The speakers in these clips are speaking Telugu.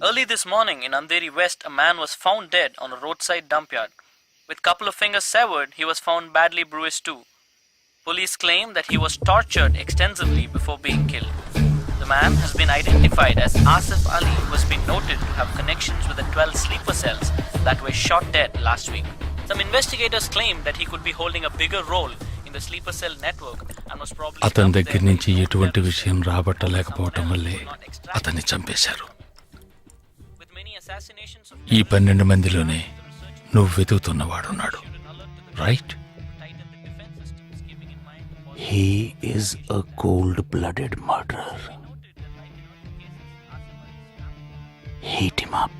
Early this morning in Andheri West, a man was found dead on a roadside dump yard. With couple of fingers severed, he was found badly bruised too. Police claim that he was tortured extensively before being killed. The man has been identified as Asif Ali, who has been noted to have connections with the 12 sleeper cells that were shot dead last week. Some investigators claim that he could be holding a bigger role in the sleeper cell network and was probably అతని దగ్గర నుంచి ఎటువంటి విషయం రాబట్టలేకపోవటం వల్లే అతన్ని చంపేశారు. ఈ 12 మందిలోనే నువ్వు వెతుకుతున్నవాడున్నాడు, right? He is a cold-blooded murderer. Heat him up.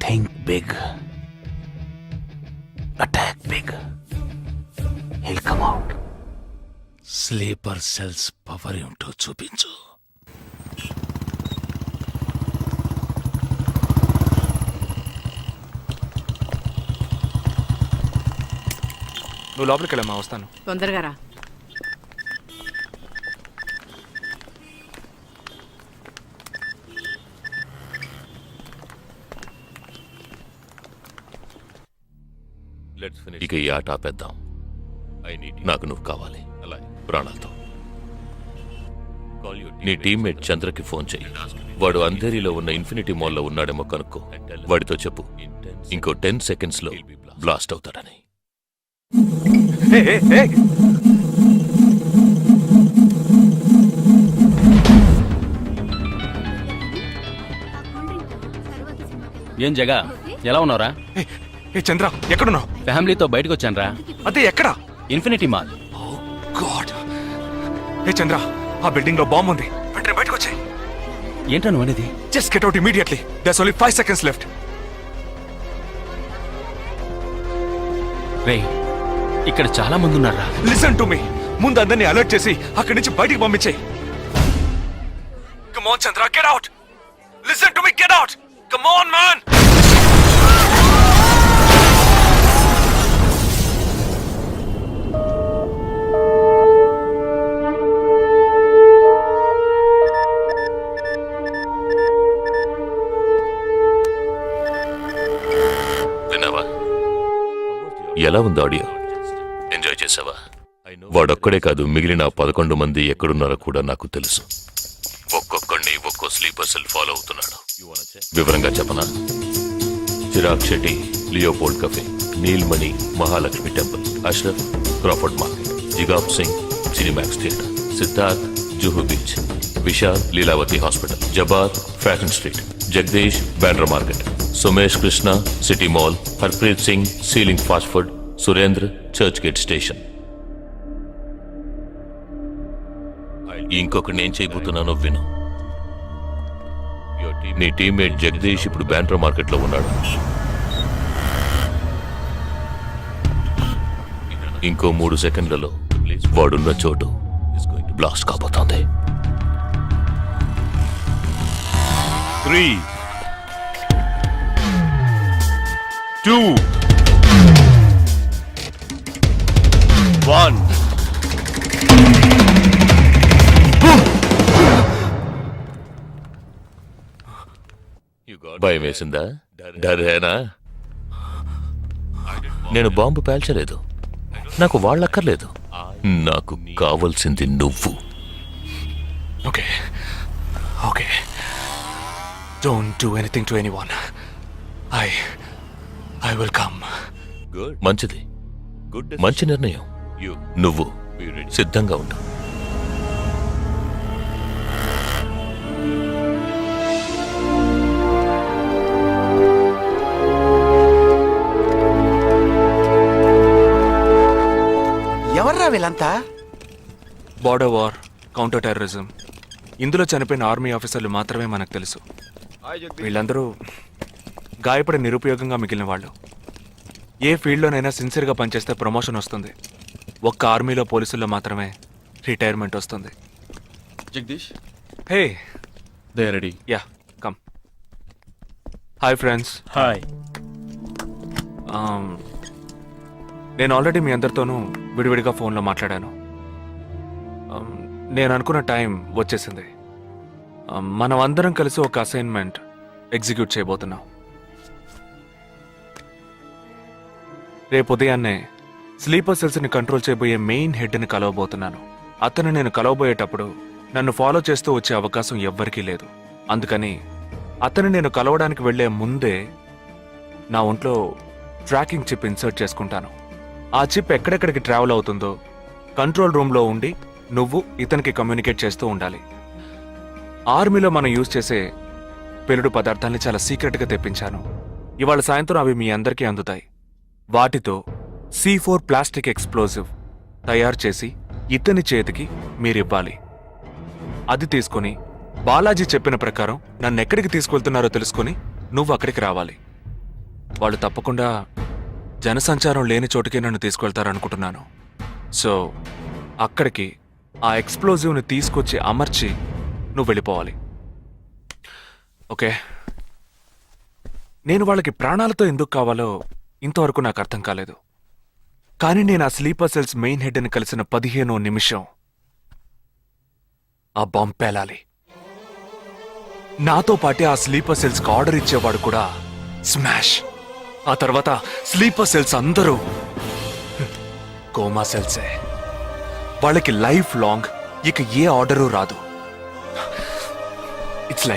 Think big. Attack big. He'll come out. Sleeper cells power ఏంటో చూపించు. నువ్వు లోపలికి వెళ్ళమ్మా, వస్తాను. తొందరగా రా. ఇక ఈ ఆట ఆపేద్దాం. నాకు నువ్వు కావాలి ప్రాణాలతో. నీ టీమ్మేట్ చంద్రకి ఫోన్ చెయ్యి. వాడు అంధేరిలో ఉన్న ఇన్ఫినిటీ మాల్లో ఉన్నాడేమో కనుక్కో. వాడితో చెప్పు ఇంకో 10 seconds లో బ్లాస్ట్ అవుతాడని. ఏం జగా, ఎలా ఉన్నారా? చంద్ర, ఎక్కడున్నావు? ఫ్యామిలీతో బయటకు వచ్చానరా. అదే ఎక్కడ? Infinity mall. చంద్ర, ఆ బిల్డింగ్ లో బాంబు ఉంది. వెంటనే బయటకు వచ్చాయి. ఏంటా నువ్వు అనేది? Just get out immediately. There's only 5 seconds left. రేయ్, ఇక్కడ చాలా మంది ఉన్నారా. Listen to me. ముందు అందరినీ అలర్ట్ చేసి అక్కడి నుంచి బయటికి పంపించేయి. Come on Chandra, get out. Listen to me, get out. Come on man. విన్నావా? ఎలా ఉంది ఆడియో? ఎంజాయ్ చేసావా? వాడొక్కడే కాదు, మిగిలిన 11 మంది ఎక్కడున్నారో కూడా నాకు తెలుసు. ఒక్కొక్కడిని ఒక్కో స్లీపర్ సెల్ ఫాలో అవుతున్నాడు. వివరంగా చెప్పనా? Chirag Shetty, Leopold cafe, Neelmani, Mahalakshmi temple, Ashraf, Crawford market, Jigab Singh, Cinemax theatre, Siddharth, Juhu beach, Vishal, Lilavati hospital, Jabbar, fashion street, Jagadish, Bandra market, Sumesh Krishna, city mall, Harpreet Singh, ceiling fast food, Surendra, Churchgate station. ఇంకొకటి నేను చేయబోతున్నానో విను. నీ టీమ్మేట్ జగదీష్ ఇప్పుడు బ్యాండ్రా మార్కెట్ లో ఉన్నాడు. ఇంకో 3 సెకండ్లలో వాడున్న చోటు బ్లాస్ట్ కాబోతోంది. 3, 2, 1. భయం వేసిందా? డరేనా? నేను బాంబు పేల్చలేదు. నాకు వాళ్ళక్కర్లేదు. నాకు కావలసింది నువ్వు. Okay okay, don't do anything to anyone. I will come. మంచిది, మంచి నిర్ణయం. నువ్వు సిద్ధంగా ఉండు. ఎవర్రా వీళ్ళంతా? బార్డర్ వార్, కౌంటర్ టెర్రరిజం, ఇందులో చనిపోయిన ఆర్మీ ఆఫీసర్లు మాత్రమే మనకు తెలుసు. వీళ్ళందరూ గాయపడి నిరుపయోగంగా మిగిలిన వాళ్ళు. ఏ ఫీల్డ్లోనైనా సిన్సియర్గా పనిచేస్తే ప్రమోషన్ వస్తుంది. ఒక్క ఆర్మీలో పోలీసుల్లో మాత్రమే రిటైర్మెంట్ వస్తుంది. Jagadish, hey, they are ready. Yeah, come. Hi friends. Hi. నేను ఆల్రెడీ మీ అందరితోనూ విడివిడిగా ఫోన్లో మాట్లాడాను. నేను అనుకున్న టైం వచ్చేసింది. మనం అందరం కలిసి ఒక అసైన్మెంట్ ఎగ్జిక్యూట్ చేయబోతున్నాం. రేపు ఉదయాన్నే స్లీపర్ సెల్స్ని కంట్రోల్ చేయబోయే మెయిన్ హెడ్ని కలవబోతున్నాను. అతను నేను కలవబోయేటప్పుడు నన్ను ఫాలో చేస్తూ వచ్చే అవకాశం ఎవ్వరికీ లేదు. అందుకని అతను నేను కలవడానికి వెళ్లే ముందే నా ఒంట్లో ట్రాకింగ్ చిప్ ఇన్సర్ట్ చేసుకుంటాను. ఆ చిప్ ఎక్కడెక్కడికి ట్రావెల్ అవుతుందో కంట్రోల్ రూమ్లో ఉండి నువ్వు ఇతనికి కమ్యూనికేట్ చేస్తూ ఉండాలి. ఆర్మీలో మనం యూజ్ చేసే పెలుడు పదార్థాల్ని చాలా సీక్రెట్గా తెప్పించాను. ఇవాళ సాయంత్రం అవి మీ అందరికీ అందుతాయి. వాటితో C4 ప్లాస్టిక్ ఎక్స్ప్లోజివ్ తయారు చేసి ఇతని చేతికి మీరివ్వాలి. అది తీసుకుని బాలాజీ చెప్పిన ప్రకారం నన్నెక్కడికి తీసుకెళ్తున్నారో తెలుసుకుని నువ్వు అక్కడికి రావాలి. వాళ్ళు తప్పకుండా జనసంచారం లేని చోటుకి నన్ను తీసుకెళ్తారనుకుంటున్నాను. సో అక్కడికి ఆ ఎక్స్ప్లోజివ్ని తీసుకొచ్చి అమర్చి నువ్వు వెళ్ళిపోవాలి. ఓకే? నేను వాళ్ళకి ప్రాణాలతో ఎందుకు కావాలో ఇంతవరకు నాకు అర్థం కాలేదు. కానీ నేను ఆ స్లీపర్ సెల్స్ మెయిన్ హెడ్ని కలిసిన 15వ నిమిషం ఆ బాంబ్ పేలాలి. నాతో పాటే ఆ స్లీపర్ సెల్స్కి ఆర్డర్ ఇచ్చేవాడు కూడా స్మాష్. ఆ తర్వాత స్లీపర్ సెల్స్ అందరూ కోమా సెల్సే. వాళ్ళకి లైఫ్ లాంగ్ ఇక ఏ ఆర్డరు రాదు. It's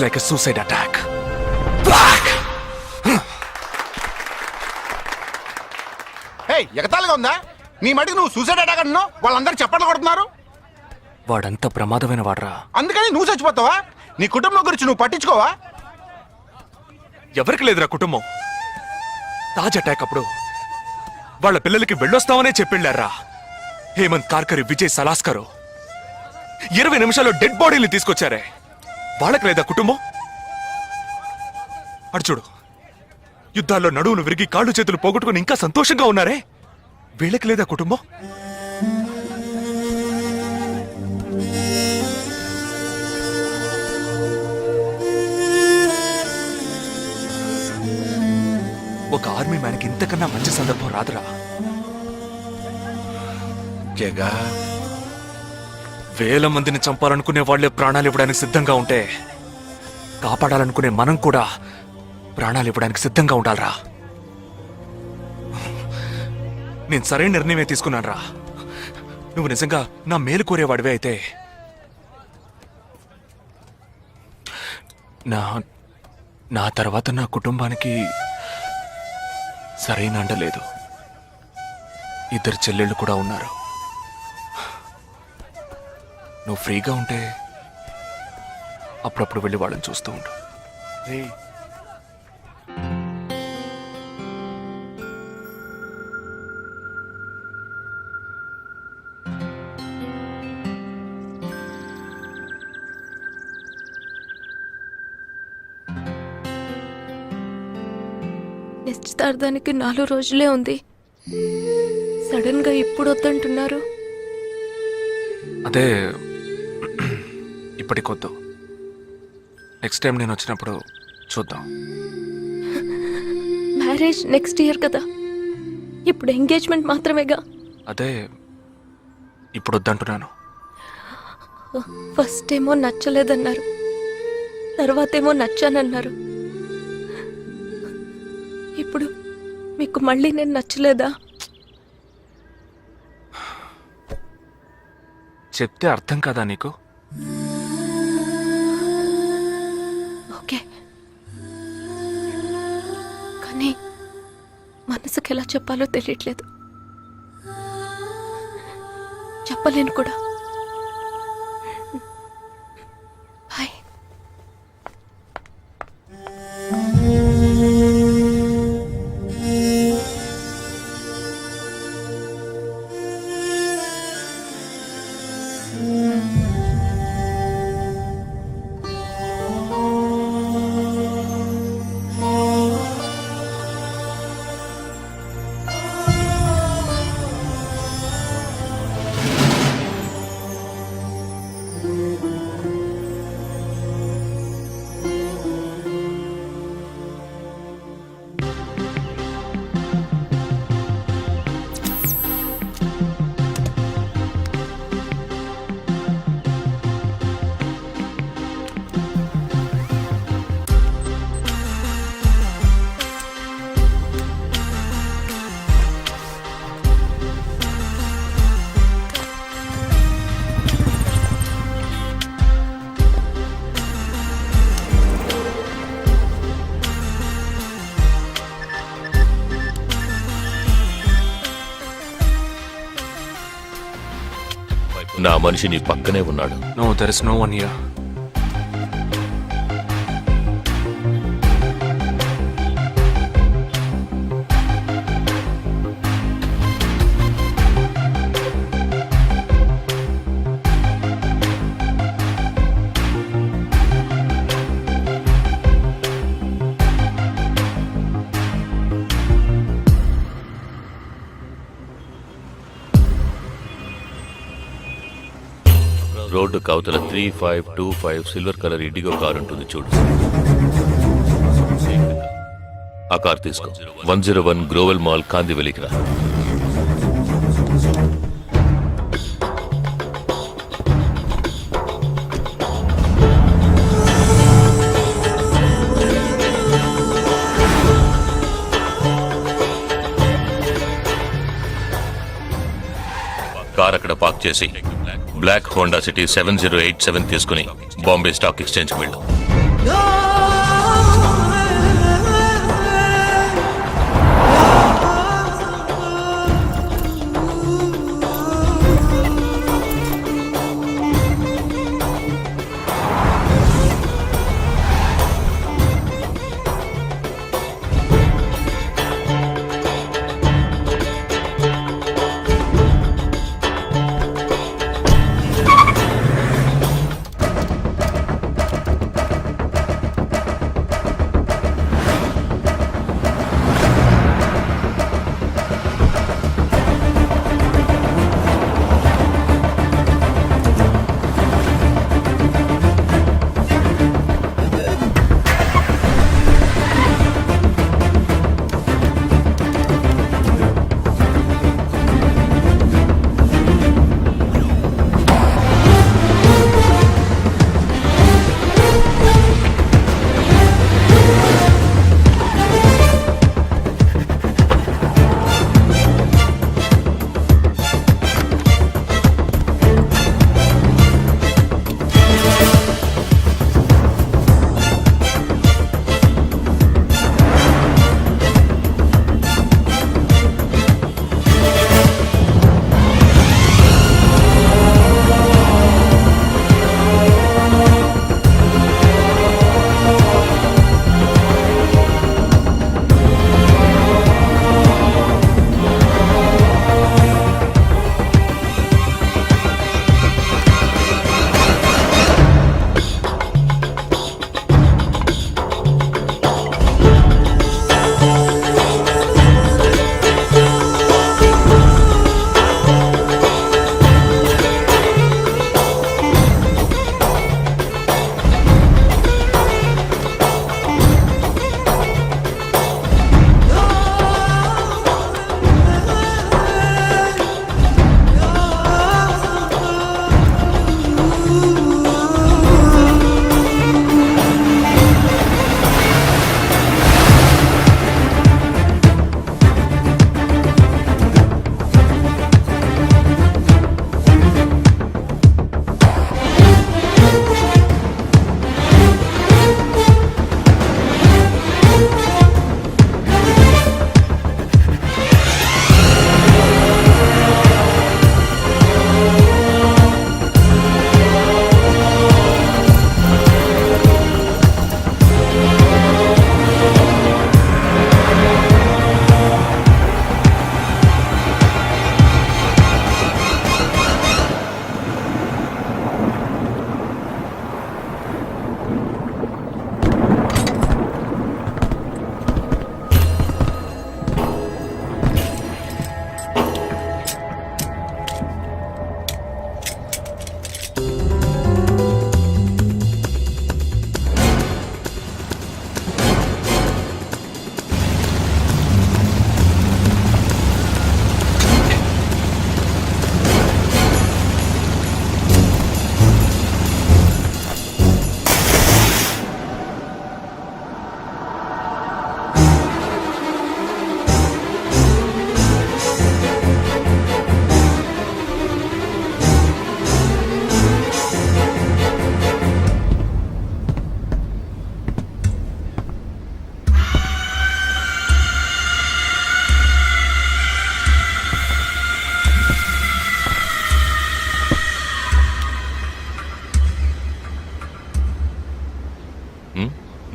like a suicide attack. ఎగతాళిగా ఉందా? నీ మటుకు నువ్వు సూసైడ్ అటాక్ అంటున్నావు, వాళ్ళందరూ చప్పట్లు కొడుతున్నారు. వాడంత ప్రమాదమైన వాడ్రా. అందుకని నువ్వు చచ్చిపోతావా? నీ కుటుంబం గురించి నువ్వు పట్టించుకోవా? ఎవరికి లేదురా కుటుంబం. తాజ్ అటాక్ అప్పుడు వాళ్ళ పిల్లలకి వెళ్ళొస్తామనే చెప్పిళ్ళారా. హేమంత్ కార్కరి, విజయ్ సలాస్కరు 20 నిమిషాల్లో డెడ్ బాడీని తీసుకొచ్చారే. వాళ్ళకి లేదా కుటుంబం? అడు చూడు, యుద్ధాల్లో నడువులు విరిగి కాళ్ళు చేతులు పోగొట్టుకుని ఇంకా సంతోషంగా ఉన్నారే. వీళ్ళకి లేదా కుటుంబం? ఒక ఆర్మీ మ్యాన్కి ఇంతకన్నా మంచి సందర్భం రాదురా. జగా, వేల మందిని చంపాలనుకునే వాళ్లే ప్రాణాలు ఇవ్వడానికి సిద్ధంగా ఉంటే కాపాడాలనుకునే మనం కూడా ప్రాణాలు ఇవ్వడానికి సిద్ధంగా ఉండాలరా. నేను సరైన నిర్ణయమే తీసుకున్నానురా. నువ్వు నిజంగా నా మేలు కోరేవాడివే అయితే నా తర్వాత నా కుటుంబానికి సరైన అండ లేదు. 2 చెల్లెళ్ళు కూడా ఉన్నారు. నువ్వు ఫ్రీగా ఉంటే అప్పుడప్పుడు వెళ్ళి వాళ్ళని చూస్తూ ఉండు. నిశ్చితార్థానికి 4 రోజులే ఉంది. సడన్ గా ఇప్పుడు వద్దంటున్నారు. అదే ఇప్పటికొద్దు. నెక్స్ట్ టైం నేను వచ్చినప్పుడు చూద్దాం. మ్యారేజ్ నెక్స్ట్ ఇయర్ కదా, ఇప్పుడు ఎంగేజ్మెంట్ మాత్రమేగా. అదే ఇప్పుడు వద్దంటున్నాను. ఫస్ట్ ఏమో నచ్చలేదన్నారు, తర్వాతేమో నచ్చానన్నారు. ఇప్పుడు మీకు మళ్ళీ నేను నచ్చలేదా? చెప్తే అర్థం కాదా నీకు? ఓకే, కానీ మనసుకి ఎలా చెప్పాలో తెలియట్లేదు. చెప్పలేను కూడా. బాయ్. నా మనిషి నీ పక్కనే ఉన్నాడు. No, there is no one here. Road కవతల 3525 సిల్వర్ కలర్ ఇండిగో కార్ ఉంటుంది చూడు. ఆ కార్ తీసుకో. 101 గ్రోవెల్ మాల్ కాందివెలికి రా. కార్ అక్కడ పార్క్ చేసి బ్లాక్ హోండా సిటీ 7087 తీసుకుని బాంబే స్టాక్ ఎక్స్చేంజ్కి వెళ్ళు.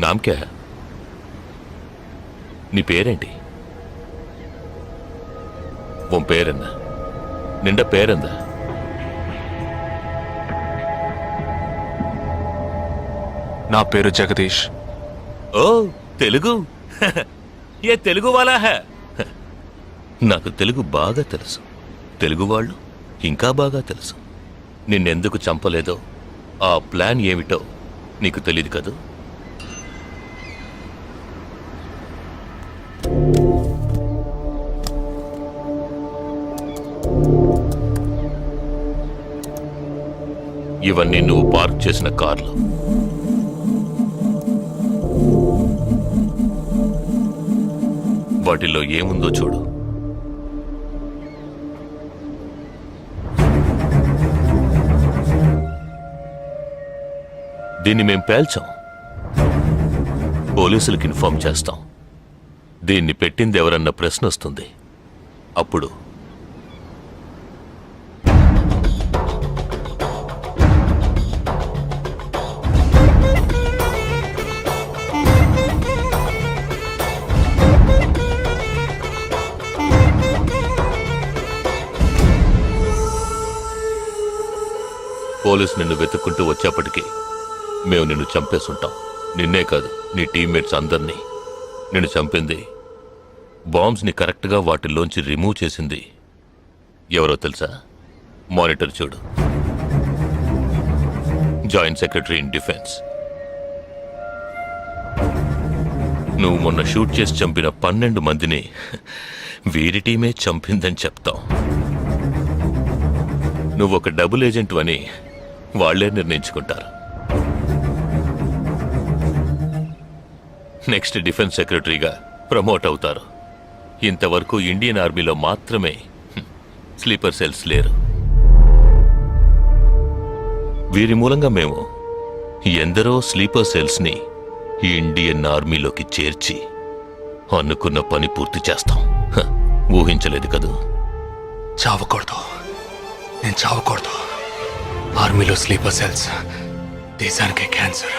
నామ్ క్యా హై? నీ పేరేంటి? ఉన్ పేరెందా? నిండా పేరెందా? నా పేరు జగదీష్. ఓ తెలుగు. ఏ తెలుగు వాలా హై? నాకు తెలుగు బాగా తెలుసు. తెలుగు వాళ్ళు ఇంకా బాగా తెలుసు. నిన్నెందుకు చంపలేదో, ఆ ప్లాన్ ఏమిటో నీకు తెలియదు కదూ. ఇవన్నీ నువ్వు పార్క్ చేసిన కార్లు. వాటిల్లో ఏముందో చూడు. దీన్ని మేం పేల్చాం. పోలీసులకు ఇన్ఫార్మ్ చేస్తాం. దీన్ని పెట్టింది ఎవరన్న ప్రశ్న వస్తుంది. అప్పుడు పోలీసు నిన్ను వెతుక్కుంటూ వచ్చేప్పటికీ మేము నిన్ను చంపేసుంటాం. నిన్నే కాదు, నీ టీమ్మేట్స్ అందరినీ. నిన్ను చంపింది, బాంబ్స్ని కరెక్ట్గా వాటిల్లోంచి రిమూవ్ చేసింది ఎవరో తెలుసా? మానిటర్ చూడు. Joint secretary in defence. నువ్వు మొన్న షూట్ చేసి చంపిన 12 మందిని వీరి టీమే చంపిందని చెప్తాం. నువ్వు ఒక డబుల్ ఏజెంట్ అని వాళ్లే నిర్ణయించుకుంటారు. నెక్స్ట్ డిఫెన్స్ సెక్రటరీగా ప్రమోట్ అవుతారు. ఇంతవరకు ఇండియన్ ఆర్మీలో మాత్రమే స్లీపర్ సెల్స్ లేరు. వీరి మూలంగా మేము ఎందరో స్లీపర్ సెల్స్ని ఇండియన్ ఆర్మీలోకి చేర్చి అనుకున్న పని పూర్తి చేస్తాం. ఊహించలేదు కదూ. చావకూడదు, నేను చావకూడదు. ఆర్మీలో స్లీపర్ సెల్స్ దేశానికే క్యాన్సర్.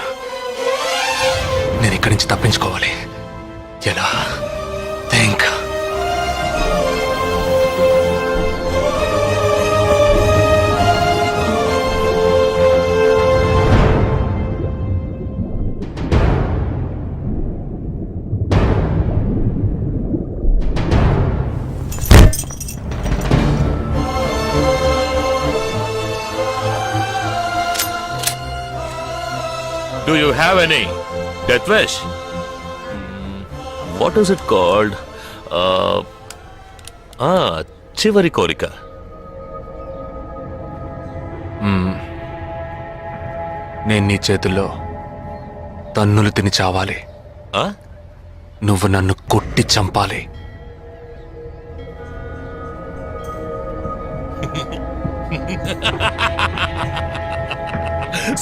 నేను ఇక్కడి నుంచి తప్పించుకోవాలి. ఎలా? Think. Do you have any death wish? What is it called? చివరి కోరిక. నేను నీ చేతుల్లో తన్నులు తిని చావాలి. నువ్వు నన్ను కొట్టి చంపాలి.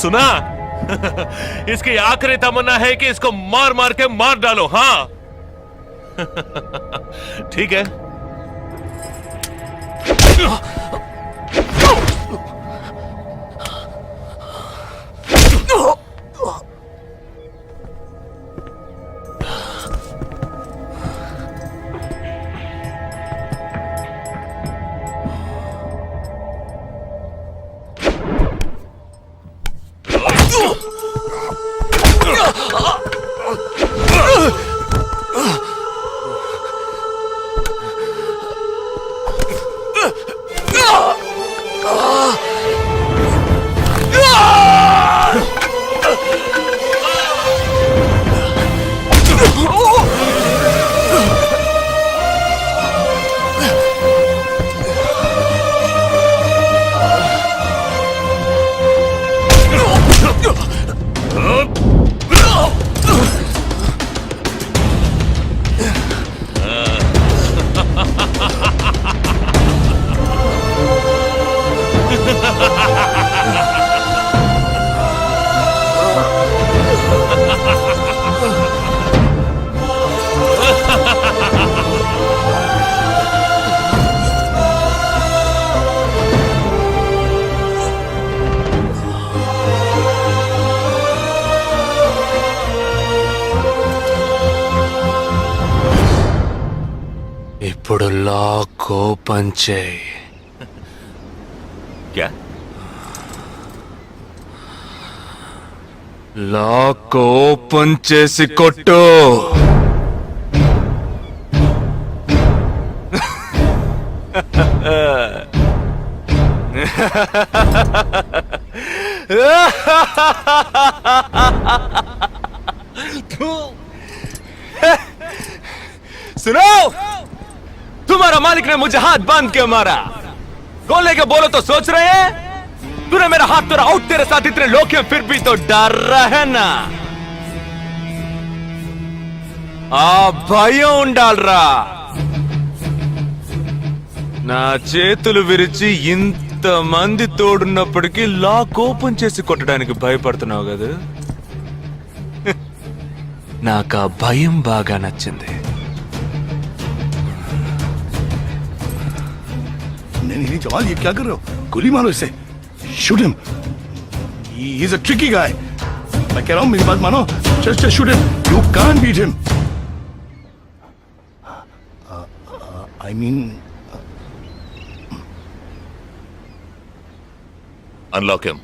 सुना? इसकी आखिरी तमन्ना है कि इसको मार मार के मार डालो. हाँ ठीक है. ఇప్పుడు లాక్ ఓపెన్ చేయి. క్యా లాక్ ఓపెన్ చేసి కొట్టు. सुनो, तुम्हारा मालिक ने मुझे हाथ बांध के मारा. खोलने के बोलो तो सोच रहे हैं. तूने मेरा हाथ तोड़ा आउट, तेरे साथ इतने लोग हैं फिर भी तो डर रहा है ना. आ భయం ఉండాలరా. నా చేతులు విరిచి ఇంత మంది తోడున్నప్పటికీ లాక్ ఓపెన్ చేసి కొట్టడానికి భయపడుతున్నావు కదా. నాకు ఆ భయం బాగా నచ్చింది. नहीं जवान ये क्या कर रहे हो? गोली मारो इसे. Shoot him. He is a tricky guy. मैं कह रहा हूं मेरी बात मानो. Just shoot him. You can't beat him. I mean unlock him.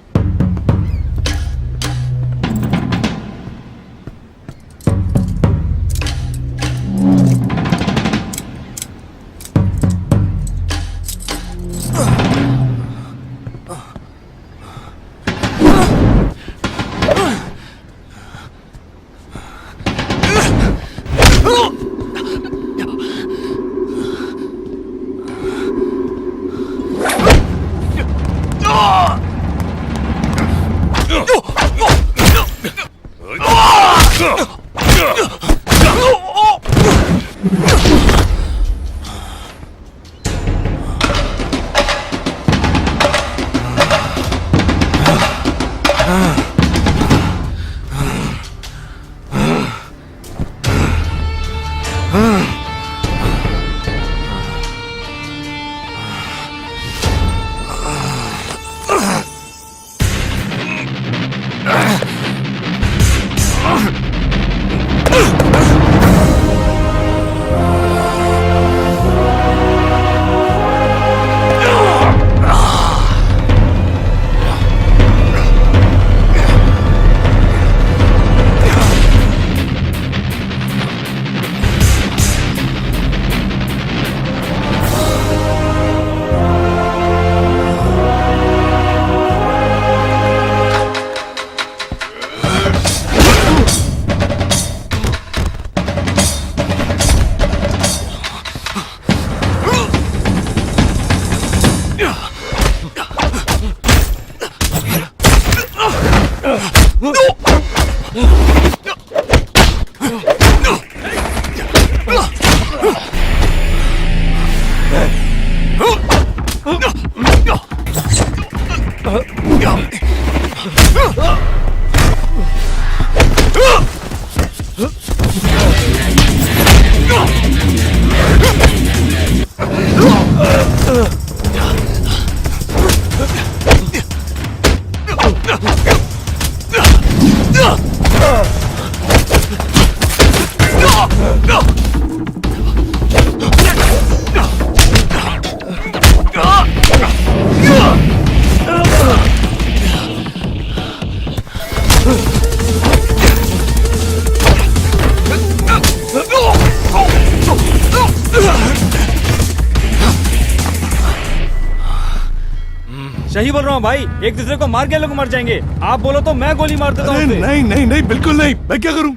सही बोल रहा हूँ भाई, एक दूसरे को मार के लोग मर जाएंगे. आप बोलो तो मैं गोली मार देता हूँ. नहीं नहीं नहीं बिल्कुल नहीं. मैं क्या करूं?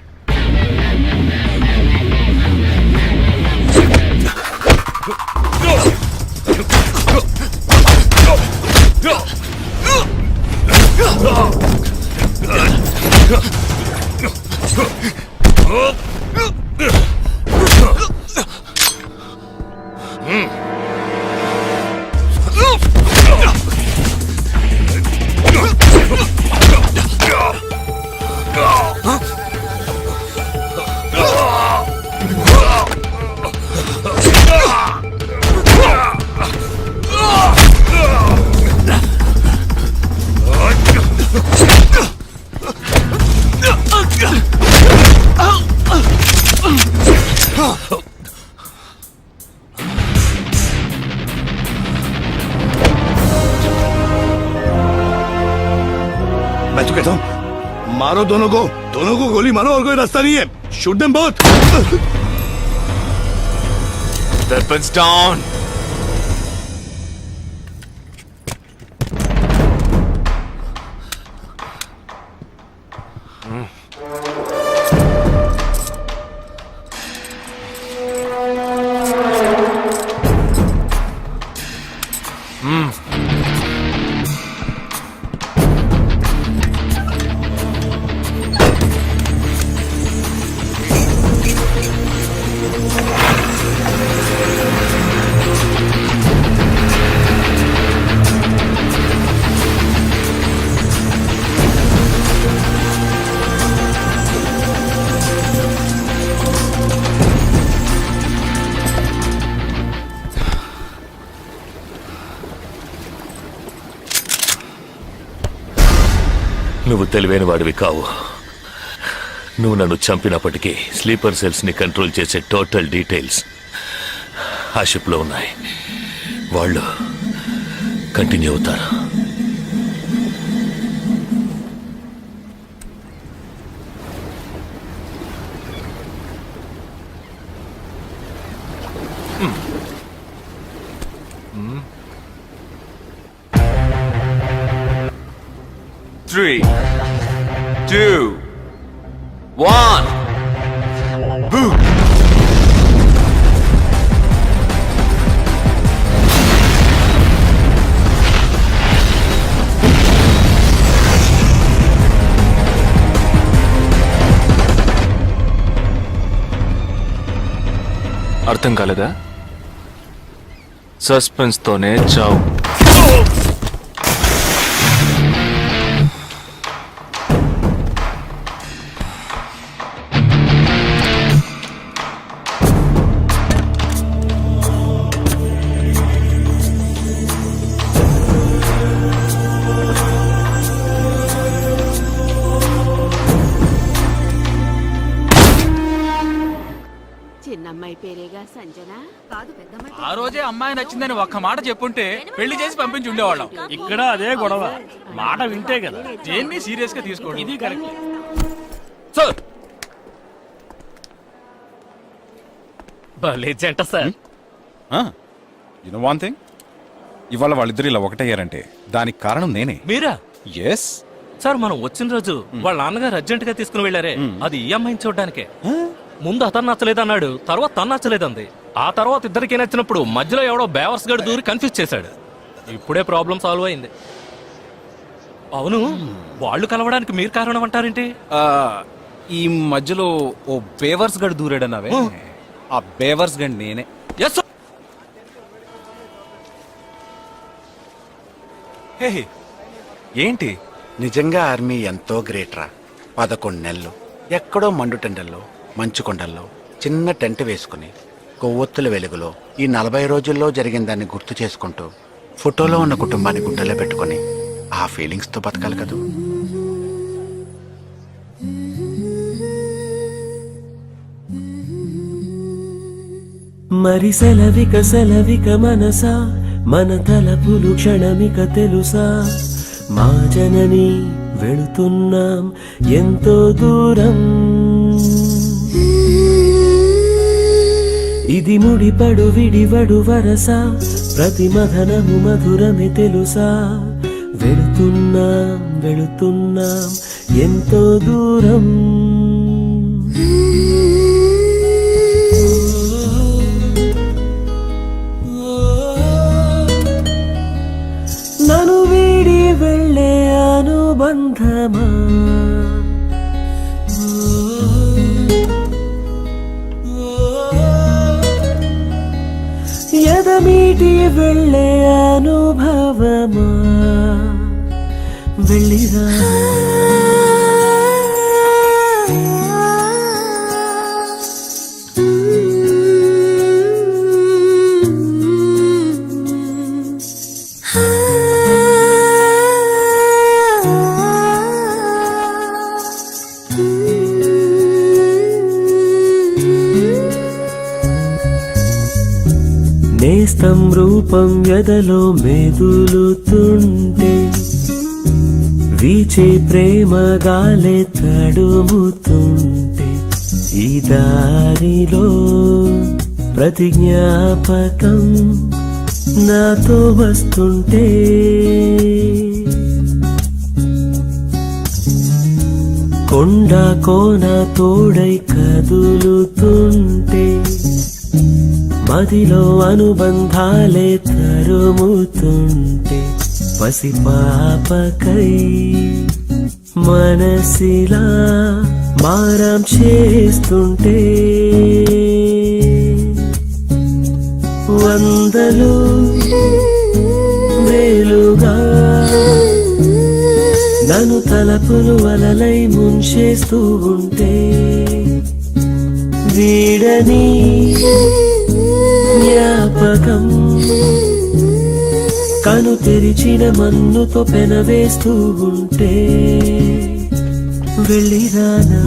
मैं तो कहता हूँ मारो दोनों को गोली मारो और कोई रास्ता नहीं है shoot them both Weapons down. నువ్వు తెలివైన వాడివి కావు. నువ్వు నన్ను చంపినప్పటికీ స్లీపర్ సెల్స్ని కంట్రోల్ చేసే టోటల్ డీటెయిల్స్ ఆ షిప్లో ఉన్నాయి. వాళ్ళు కంటిన్యూ అవుతారు. Three, two, one. Boom. అర్థం కాలేదా? సస్పెన్స్ తోనే చావు. చిన్నమ్మాయి పేరేగా సంజన కాదు పెద్దమ్మాయి ఆ రోజే అమ్మాయి నచ్చిందని ఒక్క మాట చెప్పుంటే పెళ్లి చేసి పంపించి ఉండేవాళ్ళం. ఇక్కడ అదే గొడవ, మాట వింటే కదా దేన్ని సీరియస్ గా తీసుకోండి. ఇది కరెక్ట్ సార్ భలే జంట సార్. యునో వన్ థింగ్, ఇవాళ వాళ్ళిద్దరు ఇలా ఒకటయ్యారంటే దానికి కారణం నేనే. మీరా? ఎస్ సార్ మనం వచ్చిన రోజు వాళ్ళ నాన్నగారు అర్జెంట్ గా తీసుకుని వెళ్ళారే, అది ఈ అమ్మాయిని చూడడానికే. ముందు అతను నచ్చలేదన్నాడు, తర్వాత తను నచ్చలేదంది. ఆ తర్వాత ఇద్దరికి నచ్చినప్పుడు మధ్యలో ఎవడో బేవర్స్ గడు దూరి కన్ఫ్యూజ్ చేశాడు. ఇప్పుడే ప్రాబ్లం సాల్వ్ అయింది. అవును, వాళ్ళు కలవడానికి మీరు కారణం అంటారేంటి? ఈ మధ్యలో ఓ బేవర్స్ గడు దూరాడన్నావే, ఆ బేవర్స్ గడ్ నేనే. Yes sir. హే ఏంటి? నిజంగా ఆర్మీ ఎంతో గ్రేట్ రా. 11 నెలలు ఎక్కడో మండుటెండల్లో మంచు కొండల్లో చిన్న టెంట్ వేసుకుని కొవ్వొత్తుల వెలుగులో ఈ 40 రోజుల్లో జరిగిన దాన్ని గుర్తు చేసుకుంటూ ఫోటోలో ఉన్న కుటుంబాన్ని గుండెలో పెట్టుకుని ఆ ఫీలింగ్స్తో బతకాలి కదూ. మరి సెలవిక మనసా మన తలపులు క్షణమిక తెలుసా మా జనని వెళుతున్నాం ఎంతో దూరం ఇది ముడిపడు విడివడు వరస ప్రతి మధనము మధురమే తెలుసా వెళుతున్నాం ఎంతో దూరం నన్ను వీడి వెళ్ళే అనుబంధమా ఎదమీటి వెళ్ళే అనుభవమా వెళ్ళిరా నేస్తం రూపం ఎదలో మెదులుతుంటే వీచే ప్రేమ గాలే తడుముతుంటే ఈ దారిలో ప్రతి జ్ఞాపకం నాతో వస్తుంటే కొండ కోన తోడై కదులుతుంటే మదిలో అనుబంధాలే తరుముతుంటే పసిపాపకై మనసిలా మారం చేస్తుంటే వందలు వేలుగా నన్ను తలపులు అలలై ముంచేస్తూ ఉంటే వీడని జ్ఞాపకం కను తెరిచిన మన్నుతో పెనవేస్తూ ఉంటే వెళ్ళిరానా